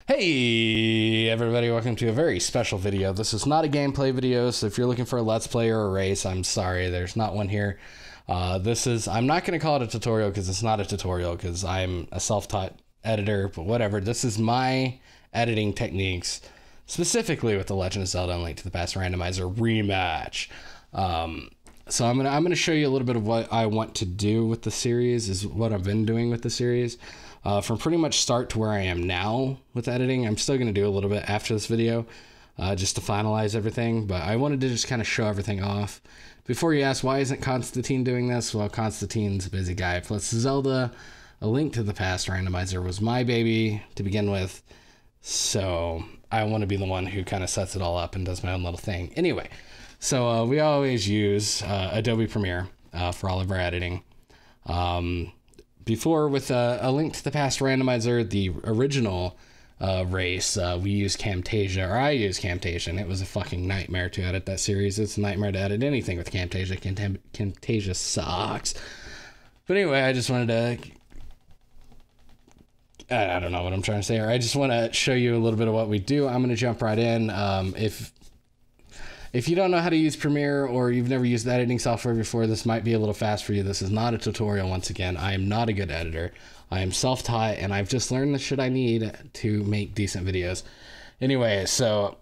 Hey everybody, welcome to a very special video. This is not a gameplay video, so if you're looking for a let's play or a race, I'm sorry, there's not one here. I'm not going to call it a tutorial because it's not a tutorial because I'm a self-taught editor, but whatever. This is my editing techniques, specifically with The Legend of Zelda and Link to the Past Randomizer Rematch. So I'm gonna show you a little bit of what I want to do with the series, is what I've been doing with the series. From pretty much start to where I am now with editing. I'm still going to do a little bit after this video just to finalize everything, but I wanted to just kind of show everything off. Before you ask, why isn't Constantine doing this? Well, Constantine's a busy guy. Plus Zelda, A Link to the Past Randomizer was my baby to begin with, so I want to be the one who kind of sets it all up and does my own little thing. Anyway, so we always use Adobe Premiere for all of our editing. Before, with A Link to the Past Randomizer, the original race, we used Camtasia, or I used Camtasia, and it was a fucking nightmare to edit that series. It's a nightmare to edit anything with Camtasia. Camtasia sucks. But anyway, I just wanted to... I don't know what I'm trying to say here. I just want to show you a little bit of what we do. I'm going to jump right in. If you don't know how to use Premiere or you've never used editing software before, this might be a little fast for you. This is not a tutorial once again. I am not a good editor. I am self-taught and I've just learned the shit I need to make decent videos. Anyway, so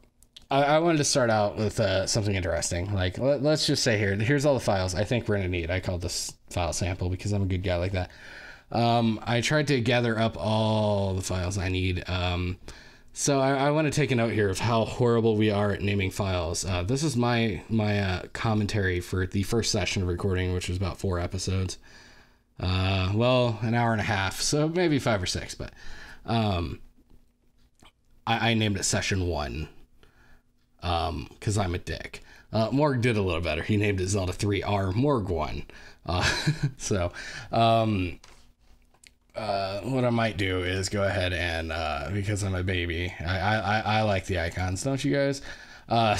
I wanted to start out with something interesting. Like, let's just say here's all the files I think we're gonna need. I called this file sample because I'm a good guy like that. I tried to gather up all the files I need. So I want to take a note here of how horrible we are at naming files. This is my commentary for the first session of recording, which was about 4 episodes. Well, an hour and a half, so maybe 5 or 6, but I named it Session 1 because I'm a dick. Morg did a little better. He named it Zelda 3R Morg 1. What I might do is go ahead and, because I'm a baby, I like the icons, don't you guys?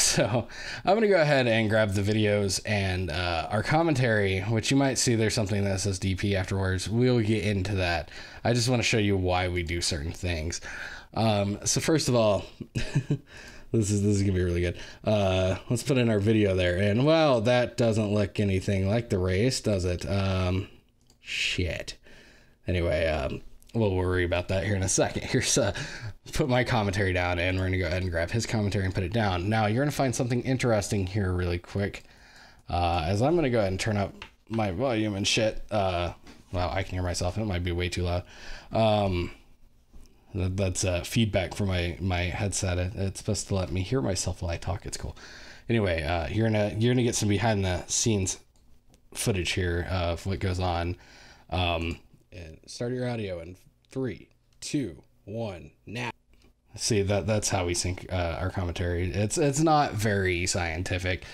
So I'm going to go ahead and grab the videos and our commentary, which you might see there's something that says DP afterwards. We'll get into that. I just want to show you why we do certain things. So first of all, this is going to be really good. Let's put in our video there. And well, that doesn't look anything like the race, does it? Shit. Anyway, we'll worry about that here in a second. Here's put my commentary down, and we're gonna go ahead and grab his commentary and put it down. Now you're gonna find something interesting here really quick, as I'm gonna go ahead and turn up my volume and shit. Well, I can hear myself. It might be way too loud. That's feedback from my headset. It's supposed to let me hear myself while I talk. It's cool. Anyway, you're gonna get some behind the scenes footage here of what goes on. And start your audio in 3, 2, 1, now. See, that's how we sync our commentary. It's not very scientific.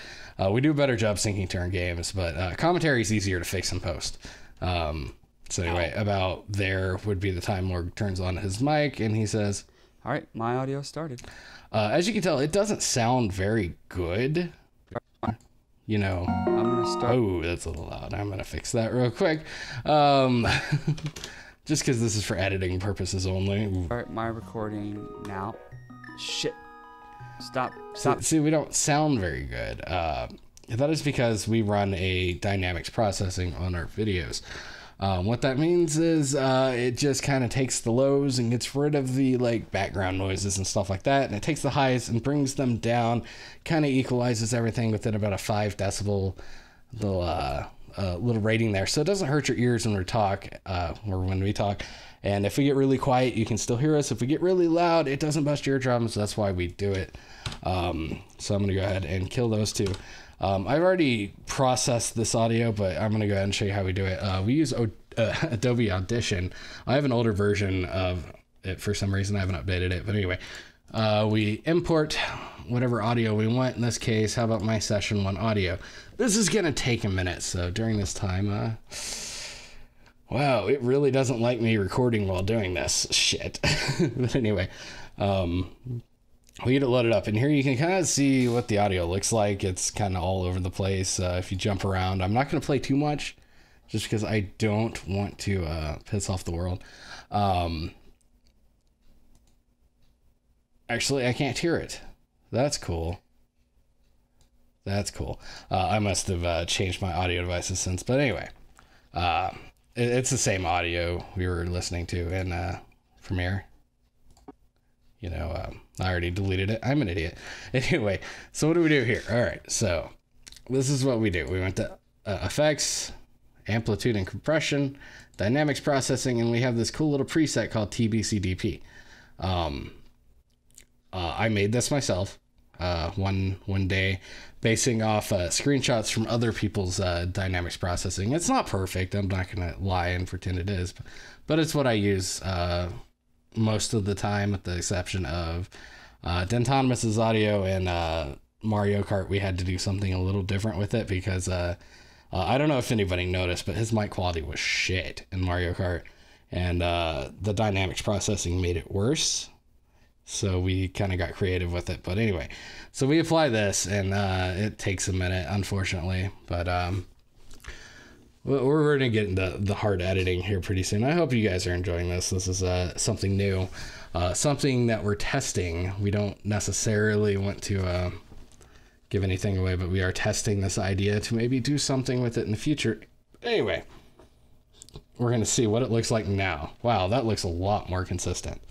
We do a better job syncing to our games, but commentary is easier to fix in post. So anyway, about there would be the time Morg turns on his mic and he says, "All right, my audio started." As you can tell, it doesn't sound very good. You know, I'm gonna start. Oh, that's a little loud. I'm gonna fix that real quick. Just because this is for editing purposes only. Start my recording now. Shit. Stop. See, we don't sound very good. That is because we run a dynamics processing on our videos. What that means is it just kind of takes the lows and gets rid of the background noises and stuff like that, and it takes the highs and brings them down, kind of equalizes everything within about a 5 decibel little rating there, so it doesn't hurt your ears when we talk, and if we get really quiet you can still hear us. If we get really loud, it doesn't bust your eardrums, so that's why we do it. So I'm gonna go ahead and kill those two. I've already processed this audio, but I'm going to go ahead and show you how we do it. We use Adobe Audition. I have an older version of it for some reason. I haven't updated it. But anyway, we import whatever audio we want. In this case, how about my Session 1 audio? This is going to take a minute. So during this time, wow, it really doesn't like me recording while doing this. Shit. But anyway, we get it loaded up, and here you can kind of see what the audio looks like. It's kind of all over the place. If you jump around, I'm not going to play too much just because I don't want to piss off the world. Actually, I can't hear it. That's cool. That's cool. I must have changed my audio devices since. But anyway, it's the same audio we were listening to in Premiere. You know, I already deleted it. I'm an idiot. Anyway, so what do we do here? All right, so this is what we do. We went to effects, amplitude and compression, dynamics processing, and we have this cool little preset called TBC DP. I made this myself one day, basing off screenshots from other people's dynamics processing. It's not perfect. I'm not going to lie and pretend it is, but it's what I use most of the time, with the exception of Dentonomus's audio and Mario Kart. We had to do something a little different with it because I don't know if anybody noticed, but his mic quality was shit in Mario Kart, and the dynamics processing made it worse. So we kind of got creative with it. But anyway, so we apply this, and it takes a minute, unfortunately. But we're going to get into the hard editing here pretty soon. I hope you guys are enjoying this. This is something new, something that we're testing. We don't necessarily want to give anything away, but we are testing this idea to maybe do something with it in the future. Anyway, we're going to see what it looks like now. Wow, that looks a lot more consistent,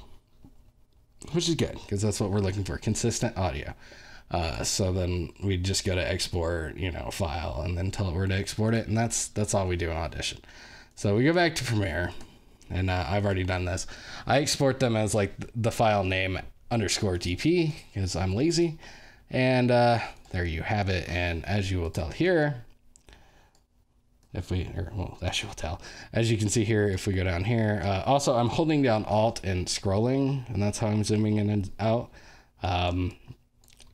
which is good because that's what we're looking for, consistent audio. So then we just go to export, file, and then tell it where to export it. And that's all we do in Audition. So we go back to Premiere, and I've already done this. I export them as like the file name _dp because I'm lazy. And there you have it. And as you will tell here, as you can see here, if we go down here, also I'm holding down Alt and scrolling, and that's how I'm zooming in and out.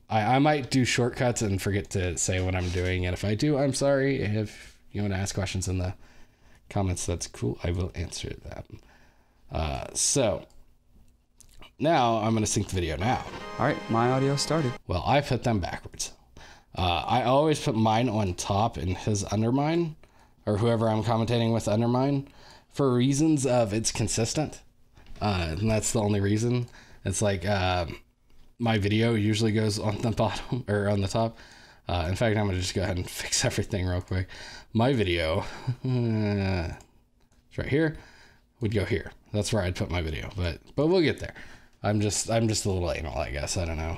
I might do shortcuts and forget to say what I'm doing, and if I do, I'm sorry. If you want to ask questions in the comments, that's cool. I will answer them. So now I'm going to sync the video now. All right, my audio started. Well, I put them backwards. I always put mine on top and his under mine, or whoever I'm commentating with under mine, for reasons of it's consistent. And that's the only reason. It's like my video usually goes on the bottom or on the top. In fact, I'm going to just go ahead and fix everything real quick. My video, it's right here, would go here. That's where I'd put my video, but we'll get there. I'm just a little anal, I guess. I don't know.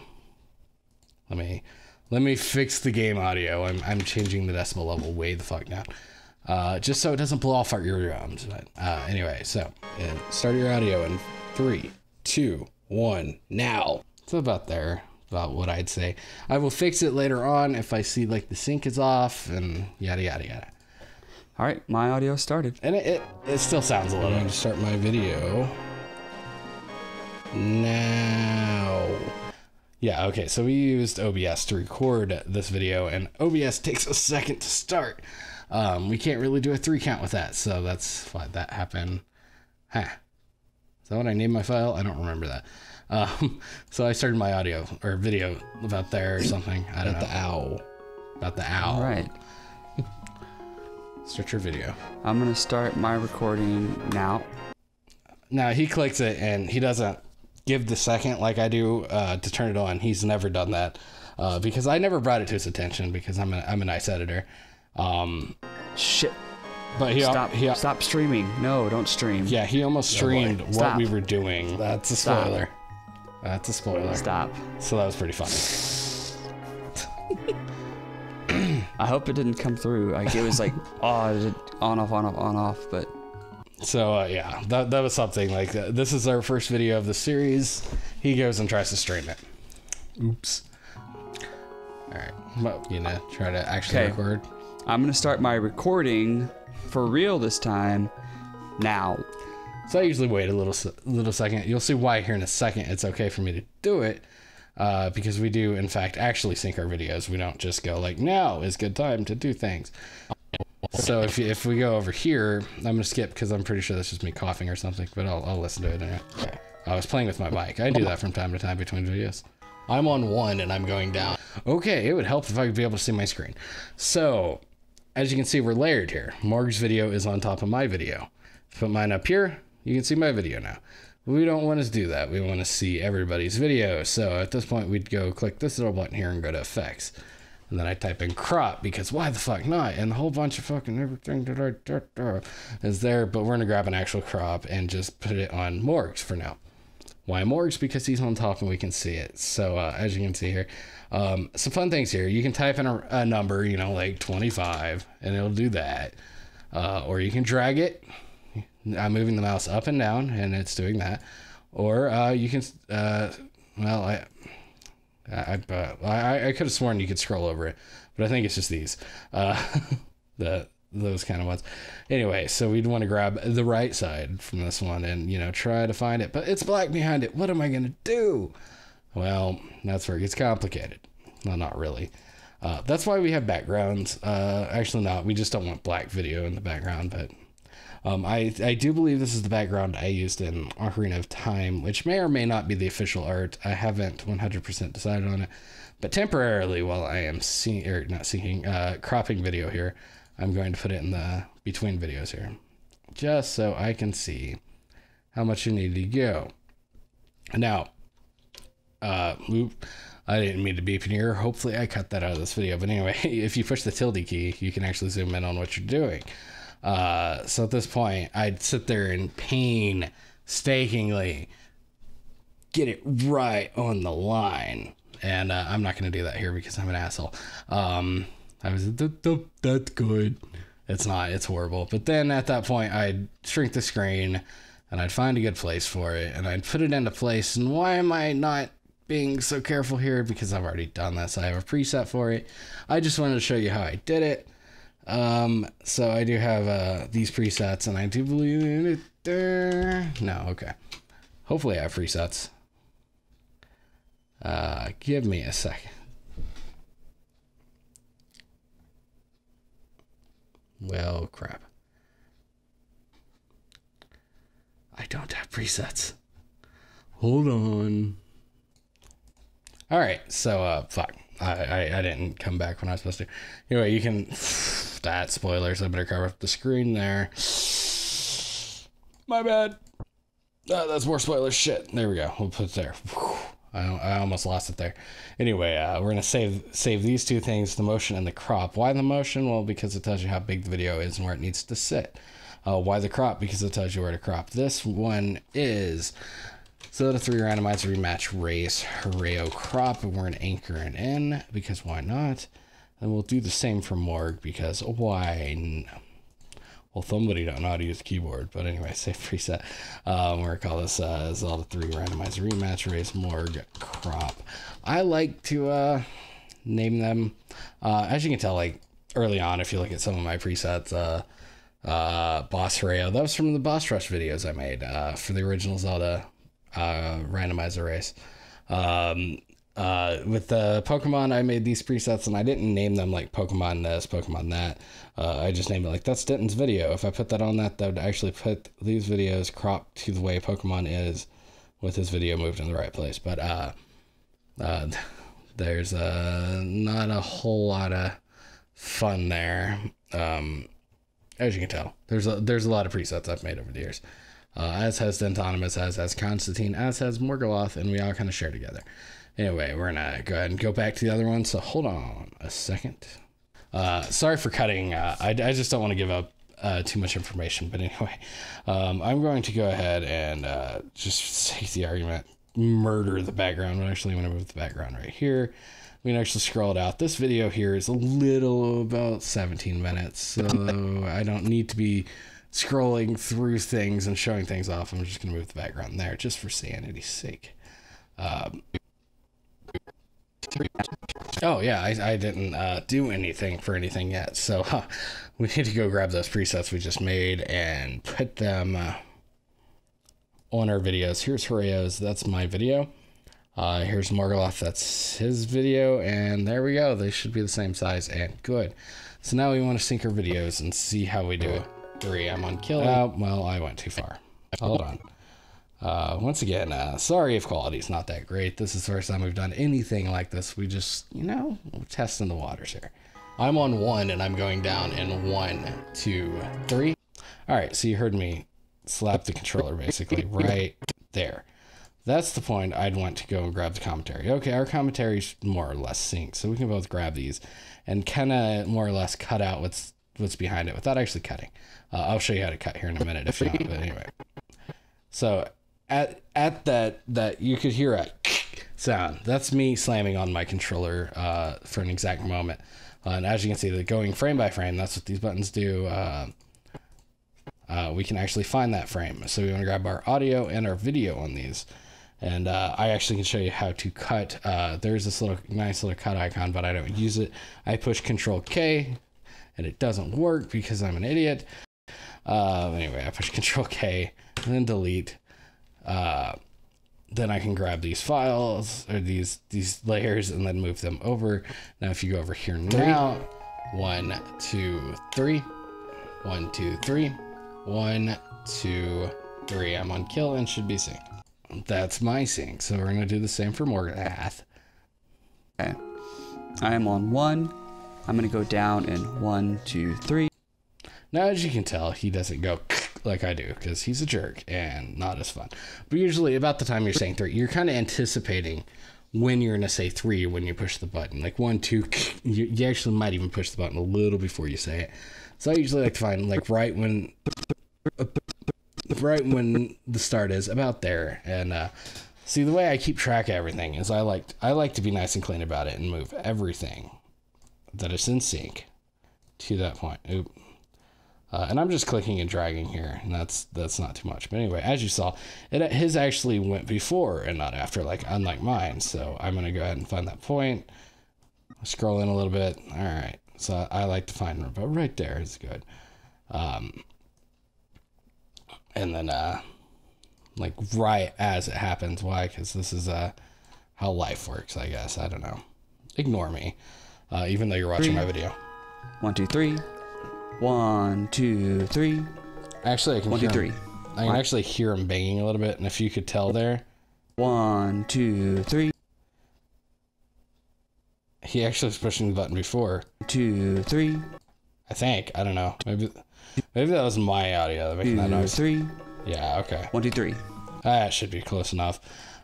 Let me fix the game audio. I'm changing the decibel level way the fuck down. Just so it doesn't blow off our eardrums. But anyway, so start your audio in 3, 2, 1, now. It's about there, about what I'd say. I will fix it later on if I see like the sync is off and yada yada yada. All right, my audio started. And it still sounds a little. I'm going to start my video now. Yeah, okay, so we used OBS to record this video, and OBS takes a second to start. We can't really do a 3 count with that, so that's why that happened. Huh. Is that what I named my file? I don't remember that. So I started my audio or video about there or something. I don't know. About the owl. All right. Start your video. I'm going to start my recording now. Now he clicks it and he doesn't give the second like I do to turn it on. He's never done that because I never brought it to his attention because I'm a nice editor. Shit. But Stop streaming. No, don't stream. Yeah, he almost streamed what we were doing. That's a spoiler. That's a spoiler. Stop. So that was pretty funny. I hope it didn't come through. Like it was like on off, but. So yeah, that was something like that. This is our first video of the series. He goes and tries to stream it. Oops. All right, well, try to actually record. I'm gonna start my recording for real this time now. So I usually wait a little second. You'll see why here in a second. It's okay for me to do it because we do in fact actually sync our videos. We don't just go like now is good time to do things. So if we go over here, I'm gonna skip because I'm pretty sure that's just me coughing or something. But I'll listen to it anyway. I was playing with my mic. I do that from time to time between videos. I'm on 1 and I'm going down. Okay, it would help if I could be able to see my screen. So as you can see, we're layered here. Morg's video is on top of my video. Put mine up here. You can see my video now. We don't want to do that. We want to see everybody's video. So at this point, we'd go click this little button here and go to effects. And then I type in crop because why the fuck not? And a whole bunch of fucking everything is there. But we're going to grab an actual crop and just put it on Morgs for now. Why Morgs? Because he's on top and we can see it. So as you can see here, some fun things here. You can type in a number, you know, like 25, and it'll do that. Or you can drag it. I'm moving the mouse up and down, and it's doing that. Or you can, well, I could have sworn you could scroll over it, but I think it's just these, those kind of ones. Anyway, so we'd want to grab the right side from this one and, you know, try to find it, but it's black behind it. What am I going to do? Well, that's where it gets complicated. Well, not really. That's why we have backgrounds. Actually not. We just don't want black video in the background, but I do believe this is the background I used in Ocarina of Time, which may or may not be the official art. I haven't 100% decided on it, but temporarily while I am cropping video here, I'm going to put it in the between videos here, just so I can see how much you need to go. Now, I didn't mean to beep in here. Hopefully I cut that out of this video. But anyway, if you push the tilde key, you can actually zoom in on what you're doing. So at this point, I'd sit there and painstakingly get it right on the line. And I'm not going to do that here because I'm an asshole. I was, that's good. It's not, it's horrible. But then at that point, I'd shrink the screen and I'd find a good place for it. And I'd put it into place. And why am I not being so careful here? Because I've already done this. I have a preset for it. I just wanted to show you how I did it. So I do have these presets, and I do believe it there. No, okay. Hopefully I have presets. Give me a second. Well, crap. I don't have presets. Hold on. All right, so fuck. I didn't come back when I was supposed to. Anyway, you can. That spoilers. I better cover up the screen there. My bad. That's more spoilers. Shit. There we go. We'll put it there. I almost lost it there. Anyway, we're gonna save these two things: the motion and the crop. Why the motion? Well, because it tells you how big the video is and where it needs to sit. Why the crop? Because it tells you where to crop. This one is Zelda 3 Randomizer Rematch Race Herao crop, and we're going to anchor it in because why not? And we'll do the same for Morg because why? Well, somebody don't know how to use the keyboard, but anyway, save preset. We're going to call this Zelda 3 Randomizer Rematch Race Morg crop. I like to name them, as you can tell, like early on, if you look at some of my presets, Boss Herao, that was from the Boss Rush videos I made for the original Zelda randomizer race. With the Pokemon, I made these presets and I didn't name them like Pokemon this, Pokemon that. I just named it like that's Denton's video. If I put that on that would actually put these videos cropped to the way Pokemon is with his video moved in the right place. But there's not a whole lot of fun there. As you can tell, there's a lot of presets I've made over the years. As has Dentonimus, as has Constantine, as has Morgoloth, and we all kind of share together. Anyway, we're gonna go ahead and go back to the other one, so hold on a second. Sorry for cutting, I just don't want to give up too much information, but anyway, I'm going to go ahead and just sake the argument, murder the background. I'm actually going to move the background right here. We can actually scroll it out. This video here is a little about 17 minutes, so I don't need to be scrolling through things and showing things off. I'm just going to move the background there just for sanity's sake. Oh yeah, I didn't do anything for anything yet, so we need to go grab those presets we just made and put them on our videos. Here's Herao's, that's my video. Here's Morgoloth, that's his video, and there we go. They should be the same size and good. So now we want to sync our videos and see how we do. 3, I'm on kill. Well, I went too far. Hold on. Once again, sorry if quality's not that great. This is the first time we've done anything like this. We just, you know, we're testing the waters here. I'm on 1 and I'm going down in 1, 2, 3. All right, so you heard me slap the controller basically right there. That's the point I'd want to go and grab the commentary. Okay, our commentary's more or less synced, so we can both grab these and kind of more or less cut out what's behind it without actually cutting. I'll show you how to cut here in a minute if not, but anyway. So at that you could hear a sound. That's me slamming on my controller for an exact moment. And as you can see, going frame by frame, that's what these buttons do. We can actually find that frame. So we want to grab our audio and our video on these. And I actually can show you how to cut. There's this nice little cut icon, but I don't use it. I push Control K, and it doesn't work because I'm an idiot. Anyway, I push Control K and then delete. Then I can grab these files or these layers and then move them over. Now, if you go over here now, 1, 2, 3, 1, 2, 3, 1, 2, 3. I'm on kill and should be synced. That's my sync. So we're gonna do the same for Morgath. Okay. I am on 1. I'm gonna go down in 1, 2, 3. Now, as you can tell, he doesn't go like I do because he's a jerk and not as fun. But usually about the time you're saying 3, you're kind of anticipating when you're going to say 3 when you push the button. Like 1, 2, you actually might even push the button a little before you say it. So I usually like to find like right when the start is, about there. And see, the way I keep track of everything is I like to be nice and clean about it and move everything that is in sync to that point. Oop. And I'm just clicking and dragging here, and that's not too much. But anyway, as you saw, his actually went before and not after, unlike mine. So I'm gonna go ahead and find that point. Scroll in a little bit. All right. So I like to find it, but right there is good. And then like right as it happens. Why? Because this is how life works, I guess. I don't know. Ignore me, even though you're watching my video. 1, 2, 3. 1, 2, 3. Actually, I can 1, 2, 3. I can actually hear him banging a little bit, and if you could tell there. 1, 2, 3. He actually was pushing the button before. 2, 3. I think. I don't know. Maybe that was my audio making that noise. 3. Yeah. Okay. 1, 2, 3. That should be close enough.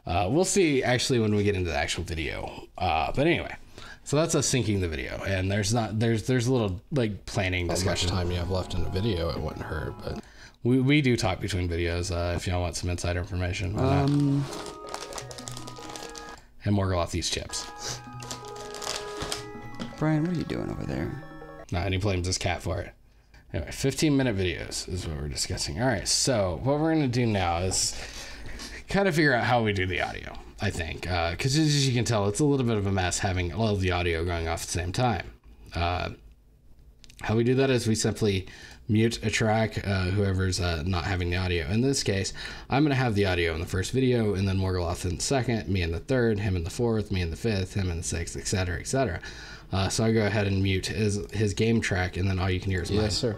We'll see actually when we get into the actual video. But anyway. So that's us syncing the video, and there's a little like planning discussion. How much time you have left in the video, it wouldn't hurt, but we do talk between videos if y'all want some inside information. And Morgul off these chips. Brian, what are you doing over there? Nah, and he blames his cat for it. Anyway, 15-minute videos is what we're discussing. All right, so what we're gonna do now is kind of figure out how we do the audio. I think, because as you can tell, it's a little bit of a mess having all of the audio going off at the same time. How we do that is we simply mute a track, whoever's not having the audio. In this case, I'm going to have the audio in the first video, and then Morgaloth in the second, me in the third, him in the fourth, me in the fifth, him in the sixth, etc., etc. So I go ahead and mute his game track, and then all you can hear is mine. Yes, sir.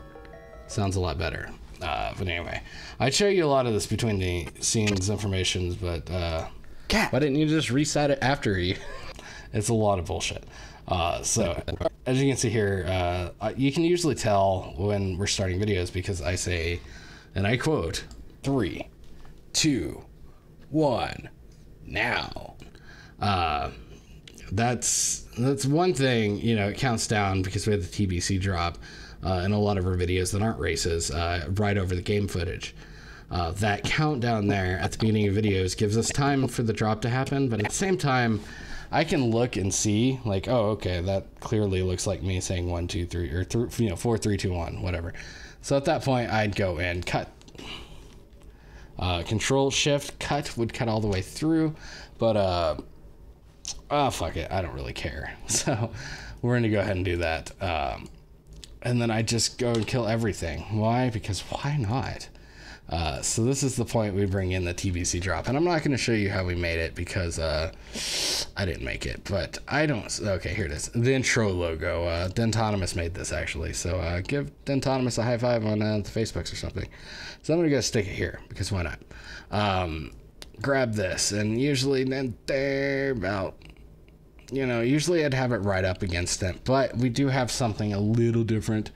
Sounds a lot better. But anyway, I'd show you a lot of this between the scenes informations, but... why didn't you just reset it after you? It's a lot of bullshit. So as you can see here, you can usually tell when we're starting videos because I say, and I quote, 3, 2, 1, now. That's one thing, it counts down because we have the TBC drop in a lot of our videos that aren't races right over the game footage. That countdown there at the beginning of videos gives us time for the drop to happen, but at the same time, I can look and see, like, oh, okay, that clearly looks like me saying 1, 2, 3, or 4, 3, 2, 1, whatever. So at that point, I'd go and cut. Control Shift cut would cut all the way through, but fuck it, I don't really care. So we're gonna go ahead and do that, and then I just go and kill everything. Why? Because why not? So this is the point we bring in the TBC drop, and I'm not going to show you how we made it because I didn't make it, but I don't. Okay, here it is, the intro logo. Dentonimus made this actually, so give Dentonimus a high five on the Facebooks or something. So I'm going to go stick it here because why not? Grab this, and usually then they're about, usually I'd have it right up against it, but we do have something a little different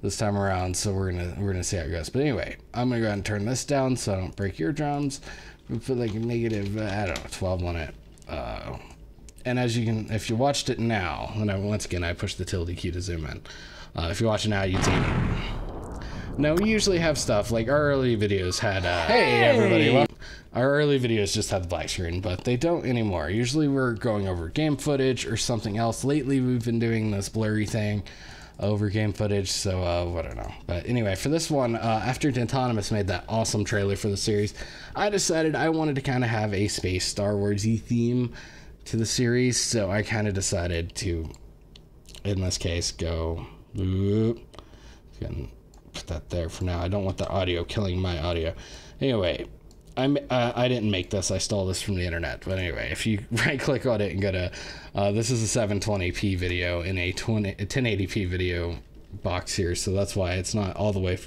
this time around, so we're gonna see how it goes. But anyway, I'm gonna go ahead and turn this down so I don't break eardrums. We put like a negative, I don't know, 12 on it. And as you can, if you watched it now, and once again I pushed the tilde key to zoom in. If you watch it now, you'd see. Now we usually have stuff like our early videos had. Hey everybody! Well, our early videos just had the black screen, but they don't anymore. Usually we're going over game footage or something else. Lately we've been doing this blurry thing over game footage, so I don't know. But anyway, for this one, after Dantonymous made that awesome trailer for the series, I decided I wanted to kind of have a space Star Wars-y theme to the series, so I kind of decided to, in this case, go. Can put that there for now. I don't want the audio killing my audio. Anyway, I didn't make this. I stole this from the internet. But anyway, if you right-click on it and go to, this is a 720p video in a 1080p video box here, so that's why it's not all the way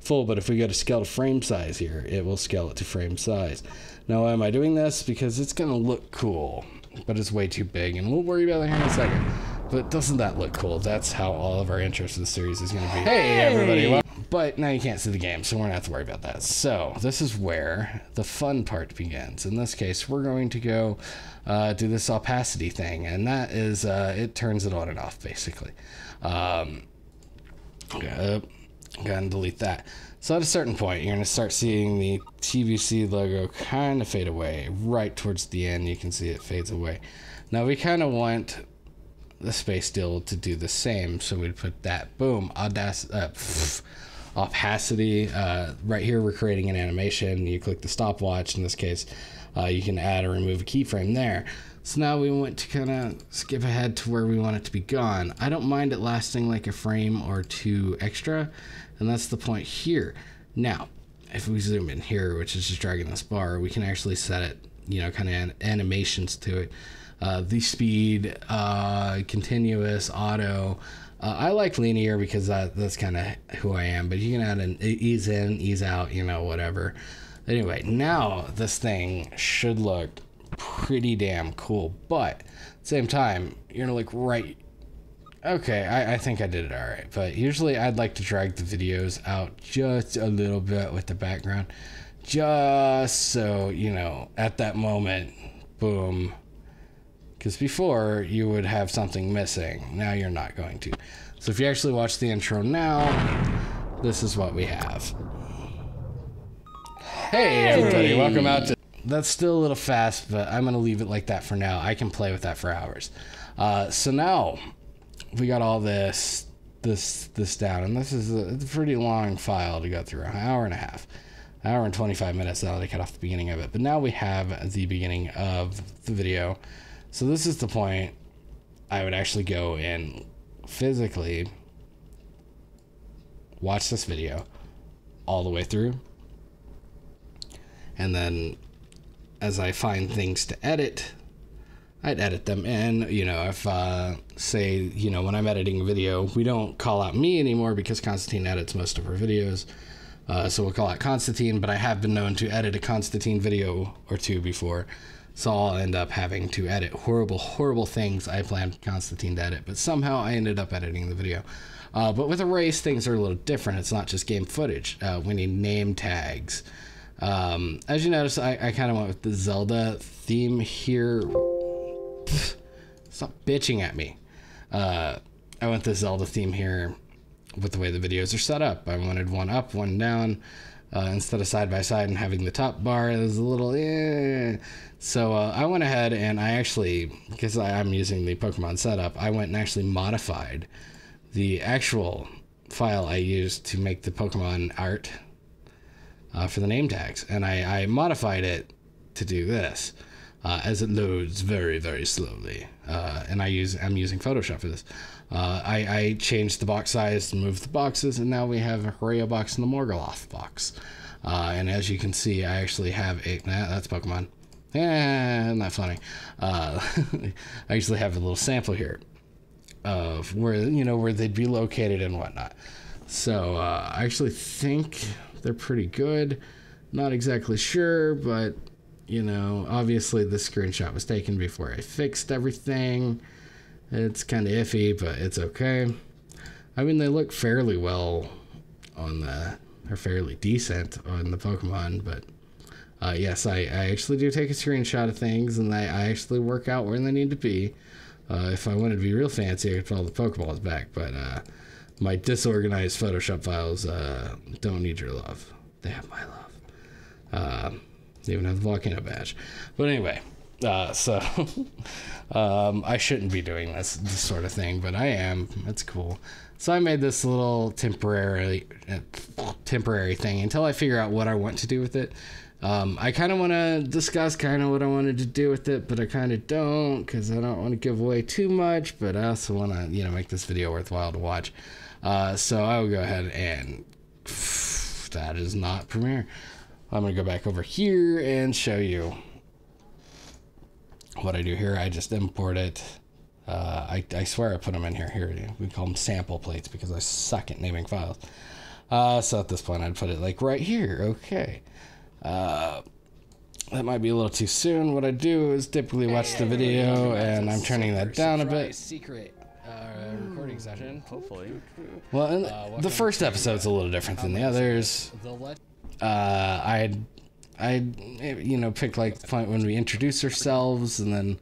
full. But if we go to scale to frame size here, it will scale it to frame size. Now, why am I doing this? Because it's going to look cool, but it's way too big, and we'll worry about that here in a second. But doesn't that look cool? That's how all of our interest in the series is going to be. Hey, everybody. Well, but now you can't see the game, so we're going to have to worry about that. So this is where the fun part begins. In this case, we're going to go do this opacity thing, and that is, it turns it on and off, basically. Go ahead and delete that. So at a certain point, you're going to start seeing the TBC logo kind of fade away. Right towards the end, you can see it fades away. Now, we kind of want the space deal to do the same, so we'd put that, boom, opacity. Right here, we're creating an animation. You click the stopwatch. In this case, you can add or remove a keyframe there. So now we want to kind of skip ahead to where we want it to be gone. I don't mind it lasting like a frame or two extra, and that's the point here. Now, if we zoom in here, which is just dragging this bar, we can actually set it, you know, kind of animations to it. The speed, continuous, auto. I like linear because that's kind of who I am, but you can add an ease in, ease out, you know, whatever. Anyway, now this thing should look pretty damn cool, but at the same time, you're gonna look right. Okay, I think I did it all right, but usually I'd like to drag the videos out just a little bit with the background, just so, you know, at that moment, boom. Because before, you would have something missing. Now you're not going to. So if you actually watch the intro now, this is what we have. Hey everybody, welcome out to... That's still a little fast, but I'm going to leave it like that for now. I can play with that for hours. So now, we got all this down, and this is a pretty long file to go through. An hour and a half. An hour and 25 minutes now that I cut off the beginning of it. But now we have the beginning of the video. So this is the point I would actually go and physically watch this video all the way through. And then as I find things to edit, I'd edit them in. You know, if, say, you know, when I'm editing a video, we don't call out me anymore because Constantine edits most of our videos. So we'll call out Constantine, but I have been known to edit a Constantine video or two before. So I'll end up having to edit horrible, horrible things I planned Constantine to edit, but somehow I ended up editing the video. But with a race, things are a little different. It's not just game footage. We need name tags. As you notice, I kind of went with the Zelda theme here. Stop bitching at me. I went the Zelda theme here with the way the videos are set up. I wanted one up, one down. Instead of side by side and having the top bar, it was a little So I went ahead and I actually, because I'm using the Pokemon setup, I went and actually modified the actual file I used to make the Pokemon art for the name tags, and I modified it to do this as it loads very, very slowly. And I'm using Photoshop for this. I changed the box size and moved the boxes, and now we have a Herao box and the Morgoloth box. And as you can see, I actually have that's Pokemon. Isn't that funny? I actually have a little sample here of where, you know, where they'd be located and whatnot. So I actually think they're pretty good. Not exactly sure, but, you know, obviously this screenshot was taken before I fixed everything. It's kind of iffy, but it's okay. I mean, they look fairly well on the, or fairly decent on the Pokemon, but yes, I actually do take a screenshot of things, and I actually work out where they need to be. If I wanted to be real fancy, I could put all the Pokeballs back, but my disorganized Photoshop files don't need your love. They have my love. They even have the volcano badge. But anyway, so I shouldn't be doing this sort of thing, but I am. It's cool. So I made this little temporary thing until I figure out what I want to do with it. I kind of want to discuss kind of what I wanted to do with it, but I kind of don't, because I don't want to give away too much, but I also want to, you know, make this video worthwhile to watch. So I will go ahead and that is not Premiere. I'm going to go back over here and show you what I do here. I just import it. I swear I put them in here. Here, we call them sample plates because I suck at naming files. So at this point, I'd put it like right here. Okay. That might be a little too soon. What I do is typically watch the video, and I'm turning that down a bit. Secret recording session. Hopefully. Well, and the first episode's a little different than the others. I you know, pick like the point when we introduce ourselves, and then,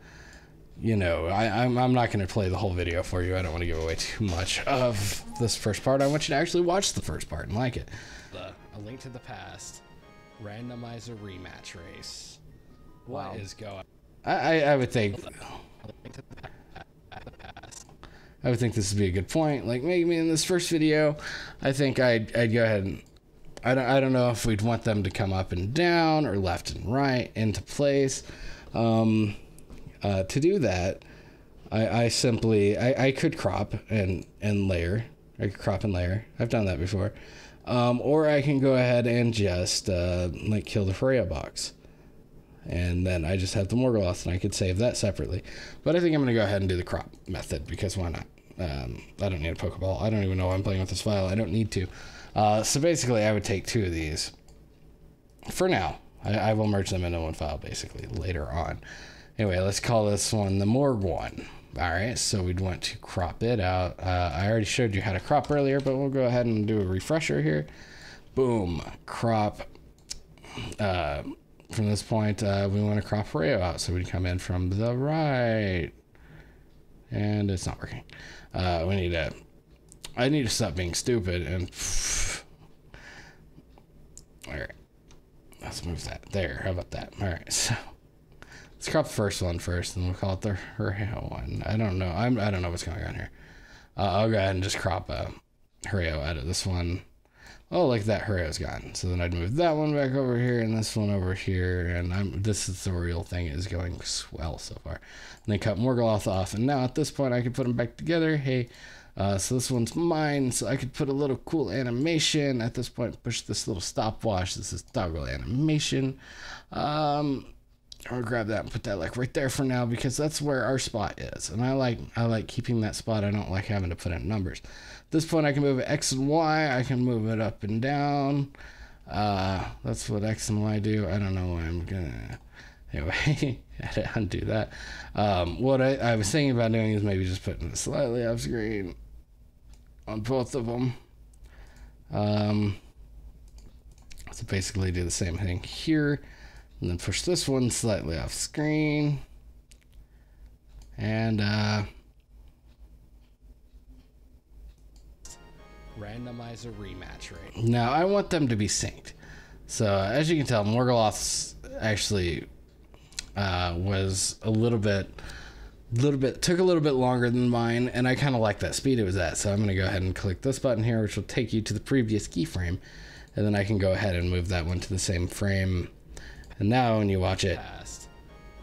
you know, I'm not going to play the whole video for you. I don't want to give away too much of this first part. I want you to actually watch the first part and like it. A Link to the Past Randomizer Rematch Race. What is going? I would think. I would think this would be a good point. Like maybe in this first video, I think I'd go ahead and I don't know if we'd want them to come up and down or left and right into place. To do that, I simply could crop and layer. I could crop and layer. I've done that before. Or I can go ahead and just like kill the Herao box, and then I just have the Morgoloth, and I could save that separately. But I think I'm going to go ahead and do the crop method, because why not? I don't need a Pokeball. I don't even know why I'm playing with this file. I don't need to. So basically, I would take two of these. For now, I will merge them into one file basically later on. Anyway, let's call this one the Morg one. All right, so we'd want to crop it out. I already showed you how to crop earlier, but we'll go ahead and do a refresher here. Boom, crop. From this point, we want to crop Herao out, so we come in from the right. And it's not working. I need to stop being stupid and... All right, let's move that there. How about that? All right, so let's crop the first one first, and we'll call it the Herao one. I don't know. I don't know what's going on here. I'll go ahead and just crop Herao out of this one. Oh, like that, Herao's gone. So then I'd move that one back over here and this one over here, and this tutorial thing is going swell so far. And then cut Morgoloth off, and now at this point I can put them back together. Hey, so this one's mine, so I could put a little cool animation. At this point, push this little stopwatch. This is toggle animation. I'll grab that and put that like right there for now, because that's where our spot is, and I like keeping that spot. I don't like having to put in numbers. At this point, I can move it X and Y. I can move it up and down. That's what X and Y do. I don't know why I'm gonna. Anyway, I had to undo that. What I was thinking about doing is maybe just putting it slightly off screen on both of them. So basically do the same thing here, and then push this one slightly off screen. And Randomizer Rematch Race. Now I want them to be synced. So as you can tell, Morgoloth's actually was took a little bit longer than mine, and I kind of like that speed it was at. So I'm going to go ahead and click this button here, which will take you to the previous keyframe, and then I can go ahead and move that one to the same frame. And now when you watch it, Past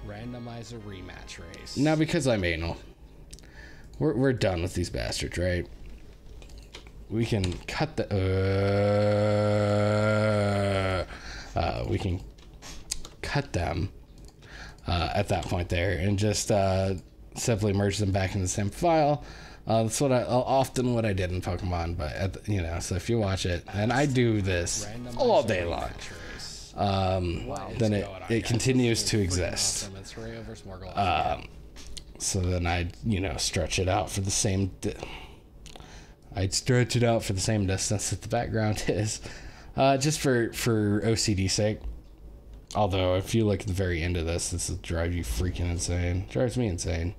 Randomizer Rematch Race. Now because I'm anal, we're done with these bastards, right? We can cut the we can cut them at that point there, and just simply merge them back in the same file. That's what I did in Pokemon, but so if you watch it, and I do this all day long, then it continues to exist. So then I stretch it out for the same I'd stretch it out for the same distance that the background is, just for OCD sake. Although, if you look at the very end of this will drive you freaking insane. Drives me insane.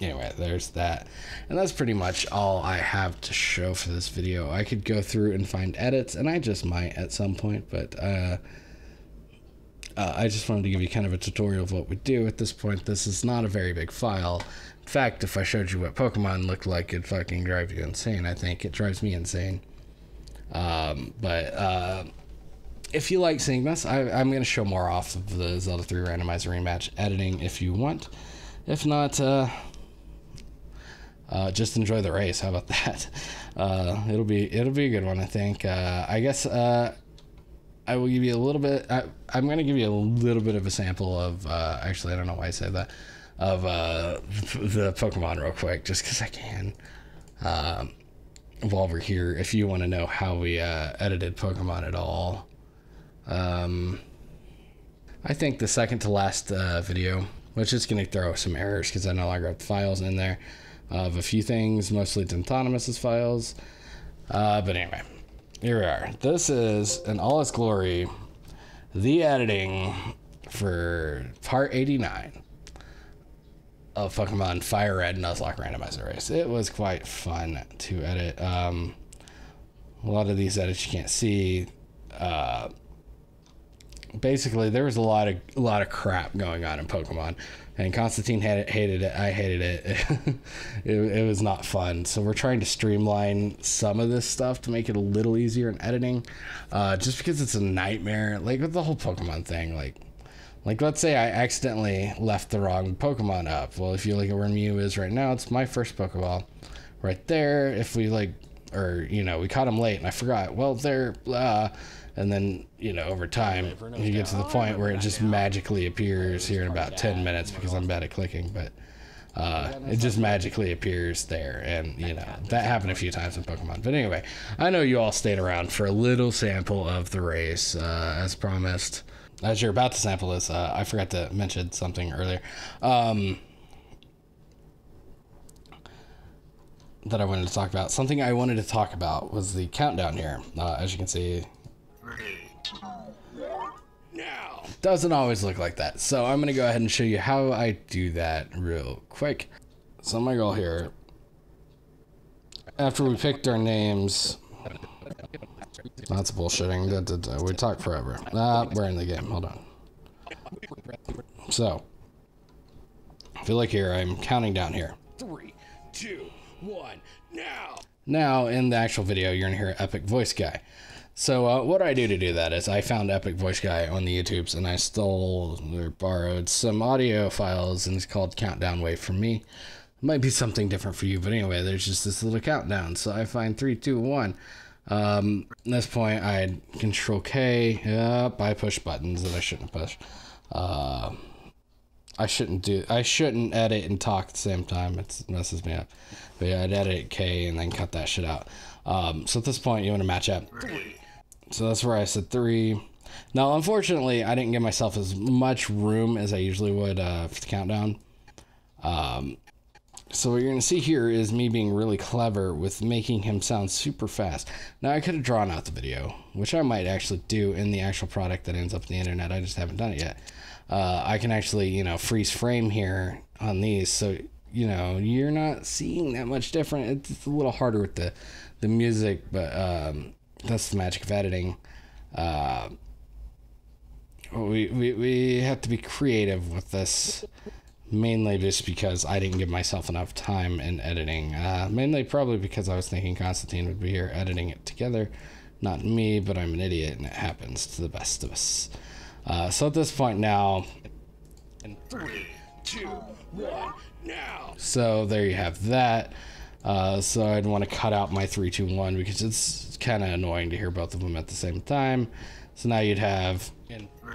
Anyway, there's that. And that's pretty much all I have to show for this video. I could go through and find edits, and I just might at some point, but I just wanted to give you kind of a tutorial of what we do at this point. This is not a very big file. In fact, if I showed you what Pokemon looked like, it'd fucking drive you insane. I think it drives me insane. If you like seeing this, I'm going to show more off of the Zelda 3 Randomizer Rematch editing if you want. If not, just enjoy the race. How about that? It'll be a good one, I think. I guess I will give you a little bit. I'm going to give you a little bit of a sample of. Actually, I don't know why I said that. Of the Pokemon real quick, just because I can. While we're here, if you want to know how we edited Pokemon at all, I think the second to last video, which is going to throw some errors because I no longer have the files in there of a few things, mostly Autonomous's files. But anyway, here we are. This is, in all its glory, the editing for part 89 of Pokemon Fire Red Nuzlocke Randomizer Race. It was quite fun to edit. A lot of these edits you can't see. Basically, there was a lot of crap going on in Pokemon, and Constantine hated it. I hated it. It was not fun. So we're trying to streamline some of this stuff to make it a little easier in editing, just because it's a nightmare. Like with the whole Pokemon thing, like let's say I accidentally left the wrong Pokemon up. Well, if you look at where Mew is right now, it's my first Pokeball right there. If we we caught him late and I forgot. Well, there. And then, over time, you get to the point where it just magically appears here in about 10 minutes because I'm bad at clicking, but it just magically appears there. And, that happened a few times in Pokemon. But anyway, I know you all stayed around for a little sample of the race, as promised. As you're about to sample this, I forgot to mention something earlier. That I wanted to talk about. Something I wanted to talk about was the countdown here. As you can see, now doesn't always look like that, so I'm gonna go ahead and show you how I do that real quick. So my goal here, after we picked our names, that's bullshitting. We talk forever. We're in the game. Hold on. So if you look here, I'm counting down here. 3, 2, 1, now. Now in the actual video, you're gonna hear Epic Voice Guy. So what I do to do that is I found Epic Voice Guy on the YouTubes, and I stole or borrowed some audio files, and it's called Countdown Wave for me. It might be something different for you, but anyway, there's just this little countdown. So I find 3, 2, 1. At this point, I Control K. Yep, I push buttons that I shouldn't push. I shouldn't edit and talk at the same time. It messes me up. But yeah, I'd edit K and then cut that shit out. So at this point, you want to match up. So that's where I said 3. Now, unfortunately, I didn't give myself as much room as I usually would for the countdown. So what you're going to see here is me being really clever with making him sound super fast. Now, I could have drawn out the video, which I might actually do in the actual product that ends up on the internet. I just haven't done it yet. I can actually, freeze frame here on these, so, you're not seeing that much different. It's a little harder with the music, but that's the magic of editing. We have to be creative with this, mainly just because I didn't give myself enough time in editing. Mainly probably because I was thinking Constantine would be here editing it together. Not me, but I'm an idiot, and it happens to the best of us. So at this point now, in 3, 2, 1, now. So there you have that. So I'd want to cut out my 3, 2, 1 because it's kind of annoying to hear both of them at the same time. So now you'd have in 3,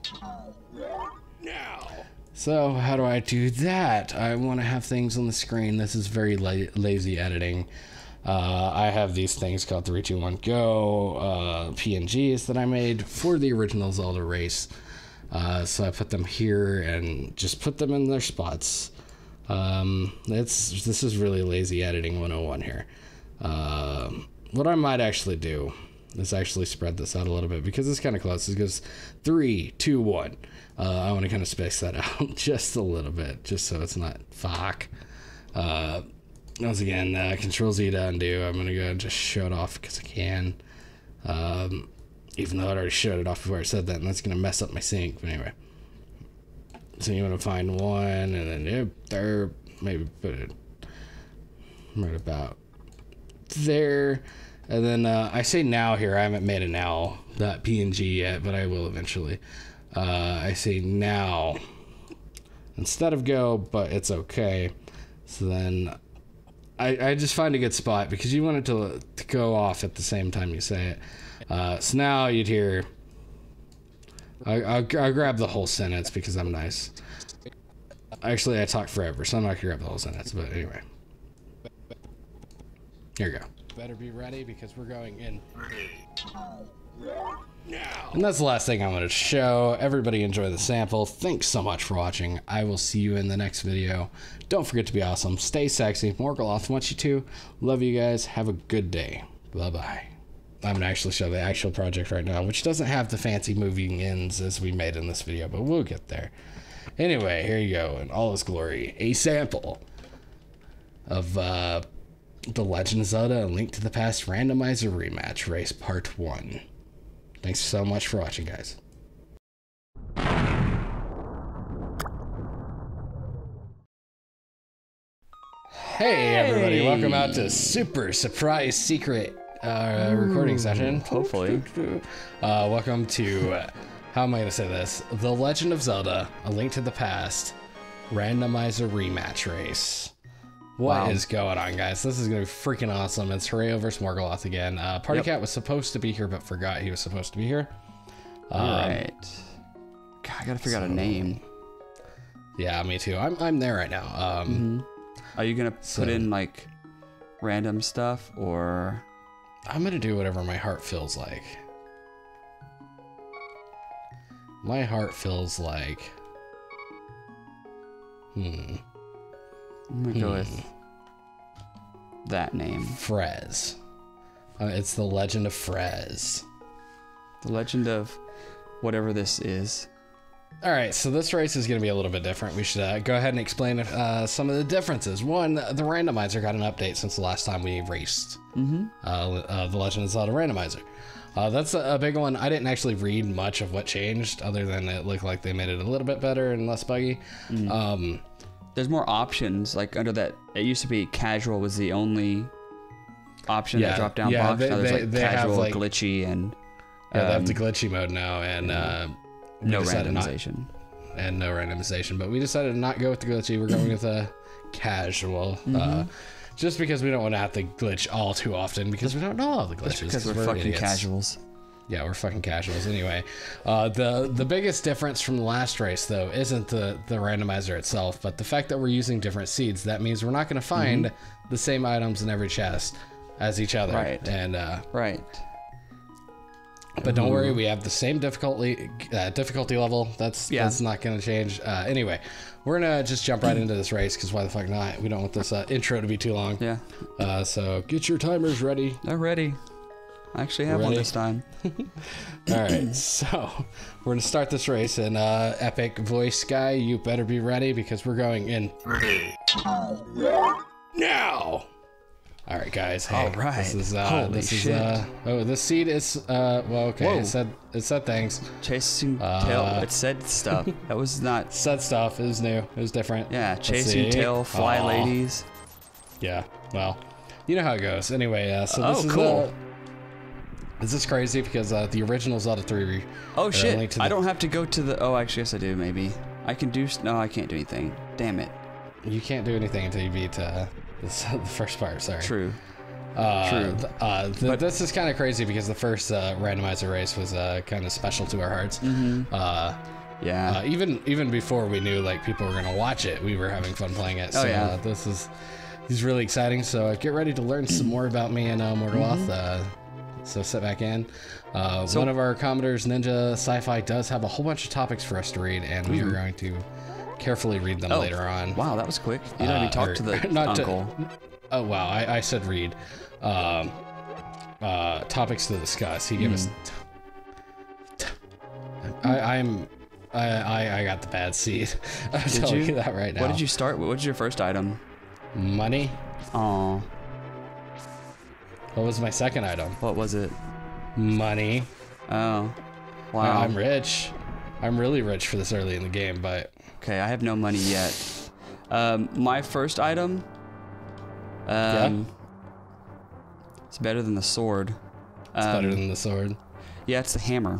2, 1, now. So how do I do that? I want to have things on the screen. This is very lazy editing. I have these things called 3, 2, 1, go PNGs that I made for the original Zelda race. So I put them here and just put them in their spots. This is really lazy editing 101 here. What I might actually do is actually spread this out a little bit because it's kind of close. It goes 3, 2, 1. I want to kind of space that out just a little bit, just so it's not fuck. Once again, Control Z to undo. I'm gonna go and just show it off because I can. Even though I already showed it off before I said that, and that's gonna mess up my sync. But anyway, so you want to find one, and then there, maybe put it right about there. And then I say now here, I haven't made a now.png yet, but I will eventually. I say now instead of go, but it's okay. So then I just find a good spot because you want it to go off at the same time you say it. So now you'd hear, I'll grab the whole sentence because I'm nice. Actually, I talk forever, so I'm not going to grab the whole sentence, but anyway. Here we go. Better be ready because we're going in now. And that's the last thing I want to show. Everybody enjoy the sample. Thanks so much for watching. I will see you in the next video. Don't forget to be awesome. Stay sexy. Morgaloth wants you to. Love you guys. Have a good day. Bye-bye. I'm gonna actually show the actual project right now, which doesn't have the fancy moving ends as we made in this video, but we'll get there. Anyway, here you go in all its glory. A sample of The Legend of Zelda: A Link to the Past Randomizer Rematch Race Part 1. Thanks so much for watching, guys. Hey everybody, welcome out to Super Surprise Secret recording session. Hopefully. Welcome to, how am I going to say this? The Legend of Zelda: A Link to the Past Randomizer Rematch Race. What is going on, guys? This is going to be freaking awesome. It's Herao versus Morgaloth again. Party Cat was supposed to be here, but forgot he was supposed to be here. Alright. God, I gotta figure out a name. Yeah, me too. I'm there right now. Are you gonna put in, like, random stuff, or...? I'm gonna do whatever my heart feels like. My heart feels like... I'm gonna go with that name. Frez. It's The Legend of Frez. The Legend of whatever this is. All right, so this race is going to be a little bit different. We should go ahead and explain some of the differences. One, the randomizer got an update since the last time we raced The Legend of Zelda randomizer. That's a big one. I didn't actually read much of what changed, other than it looked like they made it a little bit better and less buggy. There's more options, like under that. It used to be casual was the only option, that drop down box. Now there's like casual, like, glitchy, and they have the glitchy mode now, and no randomization. No randomization, but we decided to not go with the glitchy. We're going with a casual, just because we don't want to have to glitch all too often because we don't know all the glitches. Because we're fucking idiots. Casuals. Yeah, we're fucking casuals. Anyway, the biggest difference from the last race, though, isn't the randomizer itself, but the fact that we're using different seeds. That means we're not going to find the same items in every chest as each other. Right. And right. But don't worry, we have the same difficulty level. That's not going to change. Anyway, we're going to just jump right into this race because why the fuck not? We don't want this intro to be too long. Yeah. So get your timers ready. They're ready. I actually have one this time. All right, so we're going to start this race, and Epic Voice Guy, you better be ready because we're going in 3, 1, now. All right, guys. Hey, all right. This is Holy shit. Oh, this seed is well, okay. Whoa. It said things. Chasing tail. It said stuff. That was not. Said stuff. It was new. It was different. Yeah, chasing tail, fly ladies. Yeah. Well, you know how it goes. Anyway, so this is cool. This is crazy because the original Zelda 3. Oh shit! I don't have to go to the. Oh, actually, yes, I do. Maybe I can do. No, I can't do anything. Damn it! You can't do anything until you beat the first part. Sorry. True. But this is kind of crazy because the first randomizer race was kind of special to our hearts. Yeah. Even before we knew like people were gonna watch it, we were having fun playing it. So this is really exciting. So get ready to learn some more about me and Morgaloth. So sit back in. One of our commenters, Ninja Sci-Fi, does have a whole bunch of topics for us to read, and we are going to carefully read them later on. Wow, that was quick. You didn't even talk to the uncle. Oh, wow, I said read. Topics to discuss. He gave us... I got the bad seed. I'm telling you that right now. What did you start with? What was your first item? Money. Aw. What was my second item? What was it? Money. Oh. Wow. I'm rich. I'm really rich for this early in the game, but... Okay, I have no money yet. My first item... It's better than the sword. It's better than the sword. Yeah, it's the hammer.